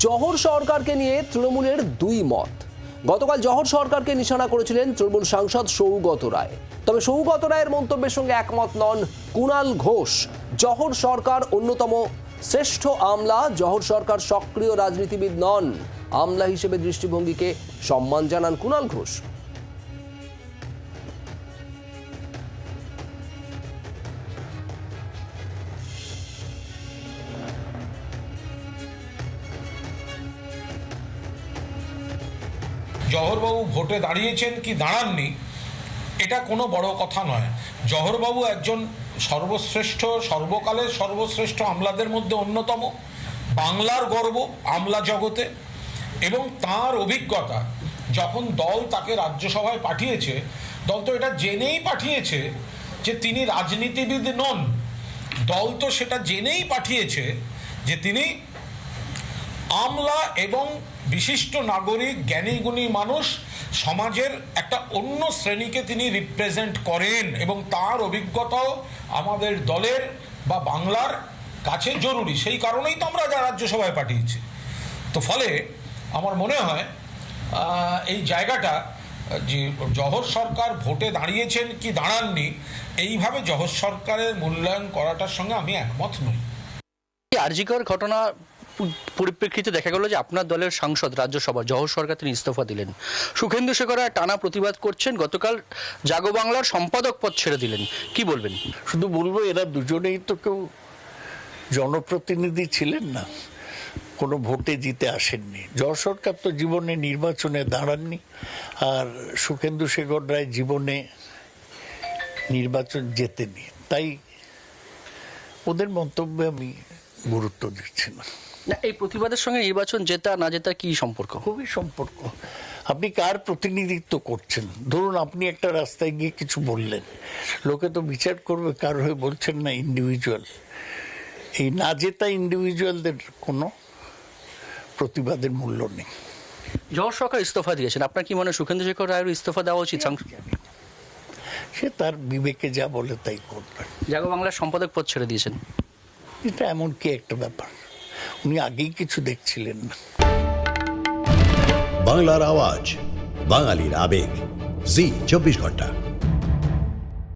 জহর সরকারকে নিয়ে তৃণমূলের দুই মত। গতকাল জহর সরকারকে নিশানা করেছিলেন তৃণমূল সাংসদ সৌগত রায়। তবে সৌগত রায়ের মন্তব্যের সঙ্গে একমত নন কুণাল ঘোষ। জহর সরকার অন্যতম শ্রেষ্ঠ আমলা, জহর সরকার সক্রিয় রাজনীতিবিদ নন। আমলা হিসেবে দৃষ্টিভঙ্গিকে সম্মান জানান কুণাল ঘোষ। জহরবাবু ভোটে দাঁড়িয়েছেন কি দাঁড়াননি এটা কোনো বড় কথা নয়। জহরবাবু একজন সর্বশ্রেষ্ঠ, সর্বকালের সর্বশ্রেষ্ঠ আমলাদের মধ্যে অন্যতম, বাংলার গর্ব আমলা জগতে। এবং তার অভিজ্ঞতা, যখন দল তাকে রাজ্যসভায় পাঠিয়েছে, দল তো এটা জেনেই পাঠিয়েছে যে তিনি রাজনীতিবিদ নন। দল তো সেটা জেনেই পাঠিয়েছে যে তিনি আমলা এবং বিশিষ্ট নাগরিক, জ্ঞানী গুণী মানুষ, সমাজের একটা অন্য শ্রেণীকে তিনি রিপ্রেজেন্ট করেন এবং তার অভিজ্ঞতাও আমাদের দলের বা বাংলার কাছে জরুরি। সেই কারণেই তো আমরা রাজ্যসভায় পাঠিয়েছি। তো ফলে আমার মনে হয় এই জায়গাটা যে জহর সরকার ভোটে দাঁড়িয়েছেন কি দাঁড়াননি, এইভাবে জহর সরকারের মূল্যায়ন করাটার সঙ্গে আমি একমত নই। আরজিকর ঘটনা পরিপ্রেক্ষিতে দেখা গেল যে আপনার দলের সাংসদ রাজ্যসভা জহর সরকার তিনি ইস্তফা দিলেন। সুখেন্দু শেখর টানা প্রতিবাদ করছেন, গতকাল জাগো বাংলার সম্পাদক পদ ছেড়ে দিলেন। কি বলবেন? শুধু বলবো, এরা দুজনেই তো কেউ জনপ্রতিনিধি ছিলেন না, কোনো ভোটে জিতে আসেননি। জহর সরকার তো জীবনে নির্বাচনে দাঁড়াননি, আর সুখেন্দু শেখর রায় জীবনে নির্বাচন জেতেনি। তাই ওদের মন্তব্যে আমি গুরুত্ব দিচ্ছি না। এই প্রতিবাদের সঙ্গে নির্বাচন জেতা না জেতা কি সম্পর্ক? খুবই সম্পর্ক। আপনি কার প্রতিনিধিত্ব করছেন? ধরুন আপনি একটা রাস্তায় গিয়ে কিছু বললেন, লোকে তো বিচার করবে কার হয়ে বলছেন না ইন্ডিভিজুয়াল। এই না জেতা ইন্ডিভিজুয়ালদের কোনো প্রতিবাদের মূল্য নেই। জহর সরকার ইস্তফা দিয়েছেন, আপনার কি মনে হয় সুখেন্দু শেখর রায়ের ইস্তফা দেওয়া উচিত? সে তার বিবেকে যা বলে তাই করবে। জাগো বাংলার সম্পাদক পদ ছেড়ে দিয়েছেন, এটা এমন কি একটা ব্যাপার? উনি আগেই কিছু দেখছিলেন না। বাংলার আওয়াজ, বাঙালির আবেগ, জি 24 ঘন্টা।